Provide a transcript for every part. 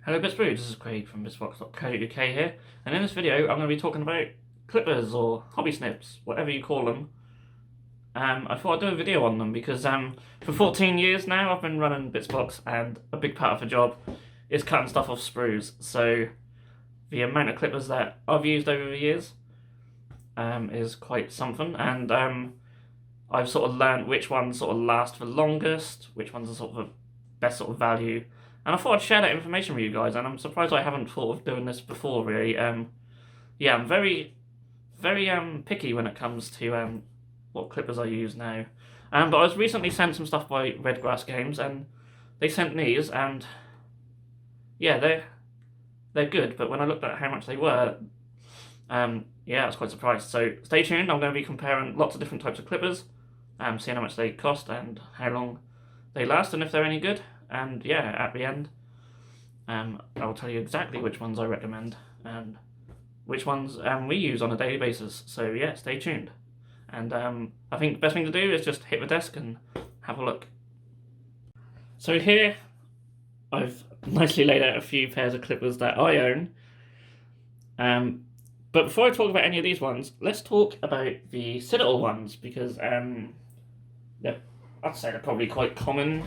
Hello Bitzbox, this is Craig from Bitzbox.co.uk here, and in this video I'm going to be talking about clippers or hobby snips, whatever you call them. I thought I'd do a video on them because for 14 years now I've been running Bitzbox, and a big part of the job is cutting stuff off sprues, so the amount of clippers that I've used over the years is quite something, and I've sort of learned which ones sort of last the longest, which ones are sort of the best sort of value. And I thought I'd share that information with you guys, and I'm surprised I haven't thought of doing this before, really. Yeah, I'm very, very picky when it comes to what clippers I use now. But I was recently sent some stuff by Redgrass Games, and they sent these, and yeah, they're good. But when I looked at how much they were, yeah, I was quite surprised. So stay tuned. I'm going to be comparing lots of different types of clippers, seeing how much they cost and how long they last, and if they're any good. And yeah, at the end, I'll tell you exactly which ones I recommend and which ones we use on a daily basis. So yeah, stay tuned. And I think the best thing to do is just hit the desk and have a look. So here, I've nicely laid out a few pairs of clippers that I own. But before I talk about any of these ones, let's talk about the Citadel ones, because I'd say they're probably quite common.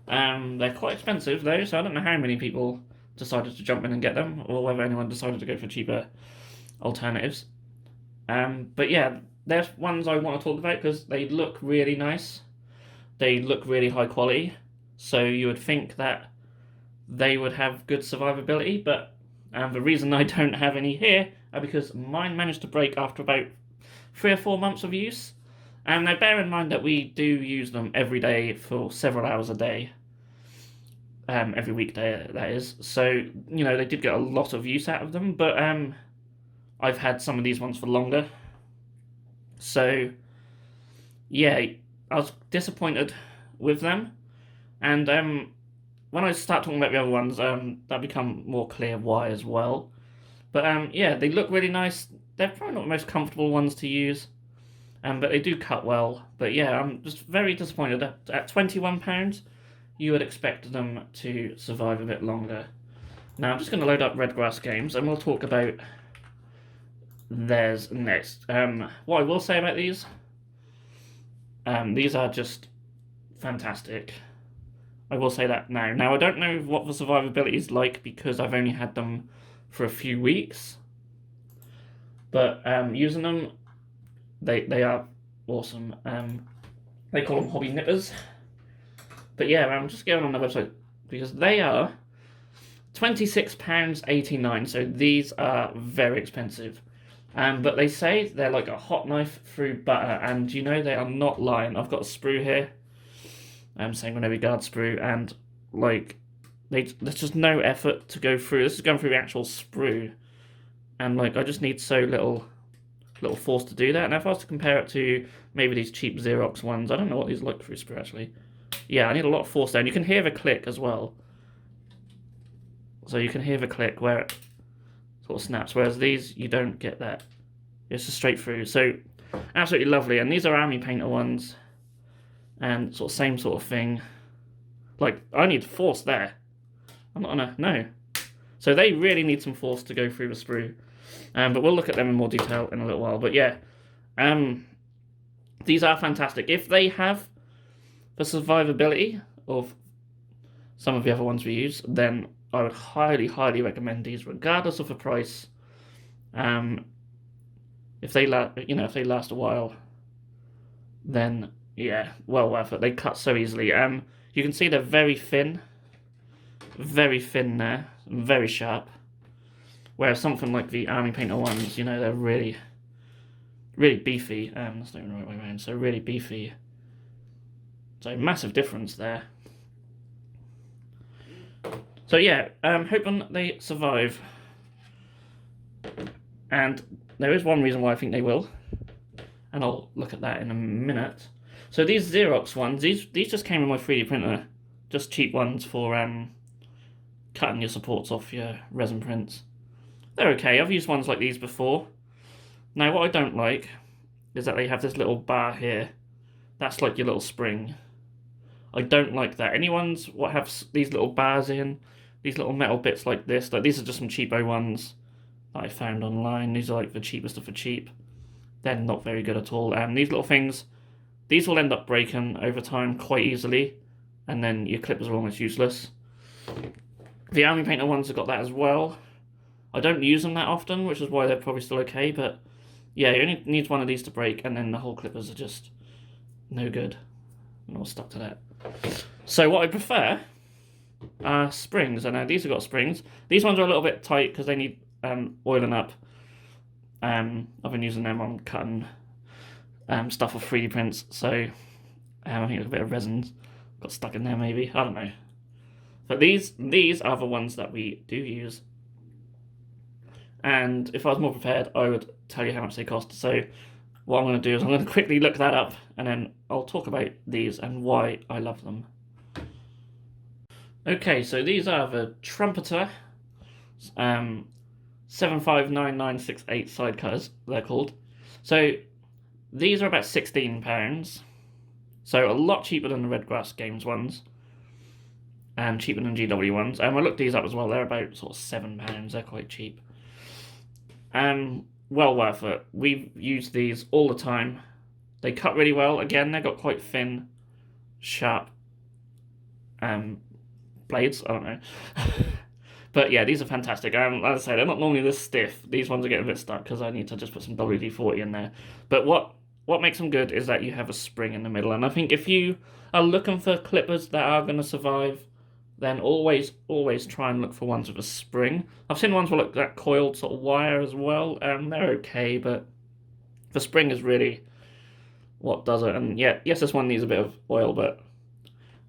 They're quite expensive though, so I don't know how many people decided to jump in and get them, or whether anyone decided to go for cheaper alternatives. But yeah, there's ones I want to talk about because they look really nice. They look really high quality, so you would think that they would have good survivability, but the reason I don't have any here are because mine managed to break after about 3 or 4 months of use. And now bear in mind that we do use them every day for several hours a day. Every weekday, that is. So, you know, they did get a lot of use out of them, but I've had some of these ones for longer. So, yeah, I was disappointed with them. And when I start talking about the other ones, that'll become more clear why as well. But yeah, they look really nice. They're probably not the most comfortable ones to use. But they do cut well. But yeah, I'm just very disappointed. At £21, you would expect them to survive a bit longer. Now, I'm just going to load up Redgrass Games, and we'll talk about theirs next. What I will say about these are just fantastic. I will say that now. Now, I don't know what the survivability is like because I've only had them for a few weeks. But using them, they are awesome. They call them hobby nippers. But yeah, I'm just going on the website because they are £26.89. So these are very expensive. But they say they're like a hot knife through butter, and you know they are not lying. I've got a sprue here. Saying whenever guard sprue, and like there's just no effort to go through. This is going through the actual sprue, and like I just need so little force to do that. And if I was to compare it to maybe these cheap Xerox ones, I don't know what these look through sprue actually. Yeah, I need a lot of force there, and you can hear the click as well. So you can hear the click where it sort of snaps, whereas these you don't get that. It's just straight through. So absolutely lovely. And these are Army Painter ones, and sort of same sort of thing. Like I need force there. I'm not gonna no. So they really need some force to go through the sprue. But we'll look at them in more detail in a little while. But yeah, these are fantastic. If they have the survivability of some of the other ones we use, then I would highly, highly recommend these, regardless of the price. If they last a while, then yeah, well worth it. They cut so easily. You can see they're very thin there, very sharp. Whereas something like the Army Painter ones, you know, they're really, really beefy. That's not even the right way around. So really beefy. So massive difference there. So yeah, hoping they survive. And there is one reason why I think they will, and I'll look at that in a minute. So these Xerox ones, these just came in my 3D printer, just cheap ones for cutting your supports off your resin prints. They're okay. I've used ones like these before. Now, what I don't like is that they have this little bar here. That's like your little spring. I don't like that. Any ones what have these little bars in, these little metal bits like this. Like these are just some cheapo ones that I found online. These are like the cheapest of the cheap. They're not very good at all. And these little things, these will end up breaking over time quite easily, and then your clippers are almost useless. The Army Painter ones have got that as well. I don't use them that often, which is why they're probably still okay, but yeah, you only need one of these to break, and then the whole clippers are just no good. I'm all stuck to that. So what I prefer are springs. I know these have got springs. These ones are a little bit tight because they need oiling up. I've been using them on cutting stuff with 3D prints, so I think a bit of resin got stuck in there maybe. I don't know. But these are the ones that we do use. And if I was more prepared, I would tell you how much they cost. So what I'm going to do is I'm going to quickly look that up, and then I'll talk about these and why I love them. Okay, so these are the Trumpeter 759968 side cutters, they're called. So these are about £16, so a lot cheaper than the Red Grass Games ones, and cheaper than GW ones. And I looked these up as well, they're about sort of £7, they're quite cheap. Well worth it. We've used these all the time. They cut really well. Again, they've got quite thin, sharp blades, I don't know. But yeah, these are fantastic. As I say, they're not normally this stiff. These ones are getting a bit stuck because I need to just put some WD-40 in there. But what makes them good is that you have a spring in the middle. And I think if you are looking for clippers that are going to survive, then always try and look for ones with a spring. I've seen ones with that coiled sort of wire as well, and they're okay, but the spring is really what does it. And yeah, yes, this one needs a bit of oil, but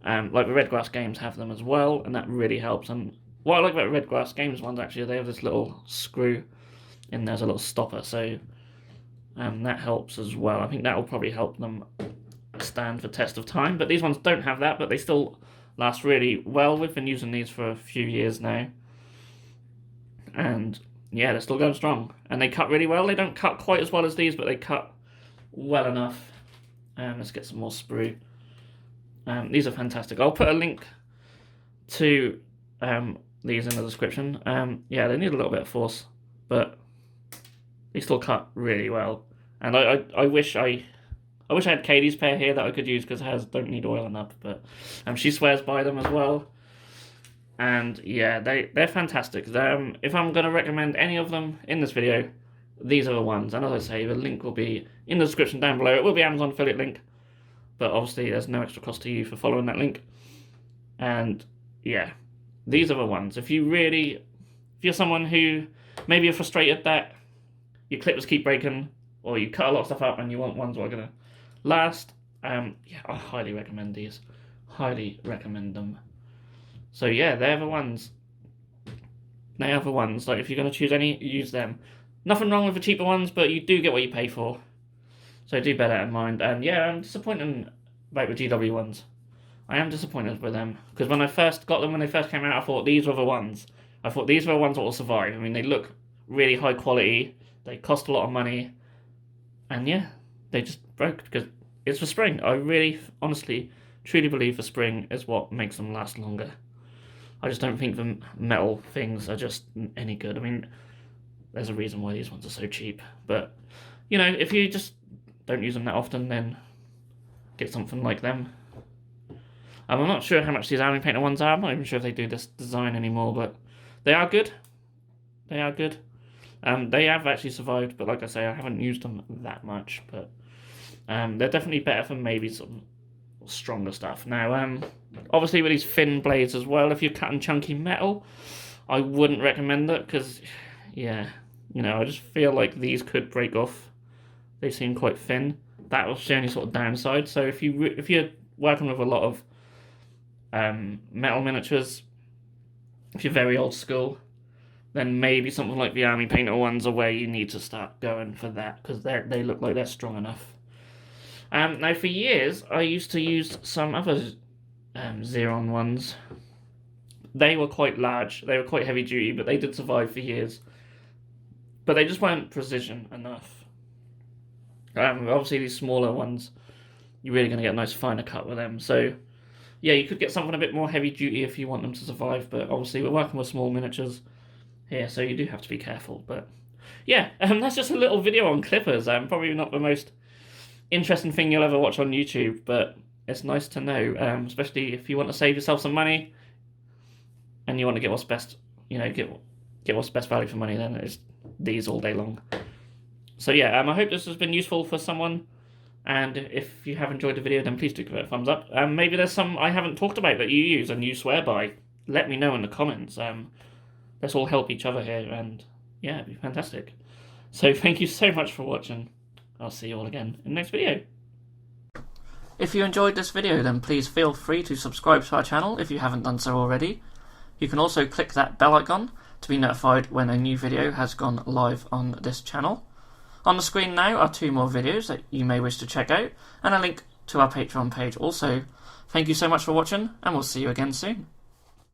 like the Red Grass Games have them as well, and that really helps. And what I like about the Red Grass Games ones, actually, they have this little screw in there as a little stopper, so that helps as well. I think that will probably help them stand the test of time, but these ones don't have that, but they still last really well. We've been using these for a few years now, and yeah, they're still going strong, and they cut really well. They don't cut quite as well as these, but they cut well enough. Let's get some more sprue. These are fantastic. I'll put a link to these in the description. Yeah, they need a little bit of force, but they still cut really well. And I wish I had Katie's pair here that I could use, because hers don't need oiling up, but she swears by them as well. And yeah, they're fantastic. If I'm going to recommend any of them in this video, these are the ones. And as I say, the link will be in the description down below. It will be Amazon affiliate link, but obviously there's no extra cost to you for following that link. And yeah, these are the ones. If you're someone who maybe you're frustrated that your clippers keep breaking, or you cut a lot of stuff up and you want ones that are going to last, yeah, I highly recommend these. Highly recommend them. So yeah, they're the ones. They are the ones. Like, if you're going to choose any, use them. Nothing wrong with the cheaper ones, but you do get what you pay for. So do bear that in mind. And yeah, I'm disappointed about the GW ones. I am disappointed with them, because when I first got them, when they first came out, I thought these were the ones. I thought these were the ones that will survive. I mean, they look really high quality. They cost a lot of money. And yeah, they just broke because it's the spring. I really, honestly, truly believe the spring is what makes them last longer. I just don't think the metal things are just any good. I mean, there's a reason why these ones are so cheap. But, you know, if you just don't use them that often, then get something like them. I'm not sure how much these Army Painter ones are. I'm not even sure if they do this design anymore, but they are good. They are good. They have actually survived, but like I say, I haven't used them that much. But they're definitely better for maybe some stronger stuff. Now, obviously with these thin blades as well, if you're cutting chunky metal, I wouldn't recommend it, because, yeah, you know, I just feel like these could break off. They seem quite thin. That was the only sort of downside. So if you're working with a lot of metal miniatures, if you're very old school, then maybe something like the Army Painter ones are where you need to start going for that, because they look like they're strong enough. Now, for years, I used to use some other Xeron ones. They were quite large, they were quite heavy duty, but they did survive for years. But they just weren't precision enough. Obviously, these smaller ones, you're really going to get a nice finer cut with them. So yeah, you could get something a bit more heavy duty if you want them to survive, but obviously we're working with small miniatures here, so you do have to be careful. But yeah, that's just a little video on clippers. Probably not the most interesting thing you'll ever watch on YouTube, but it's nice to know, especially if you want to save yourself some money and you want to get what's best, get what's best value for money. Then it's these all day long. So yeah, I hope this has been useful for someone. And if you have enjoyed the video, then please do give it a thumbs up. Maybe there's some I haven't talked about that you use and you swear by. Let me know in the comments. Let's all help each other here, and yeah, it'd be fantastic. So thank you so much for watching. I'll see you all again in the next video. If you enjoyed this video, then please feel free to subscribe to our channel if you haven't done so already. You can also click that bell icon to be notified when a new video has gone live on this channel. On the screen now are 2 more videos that you may wish to check out, and a link to our Patreon page also. Thank you so much for watching, and we'll see you again soon.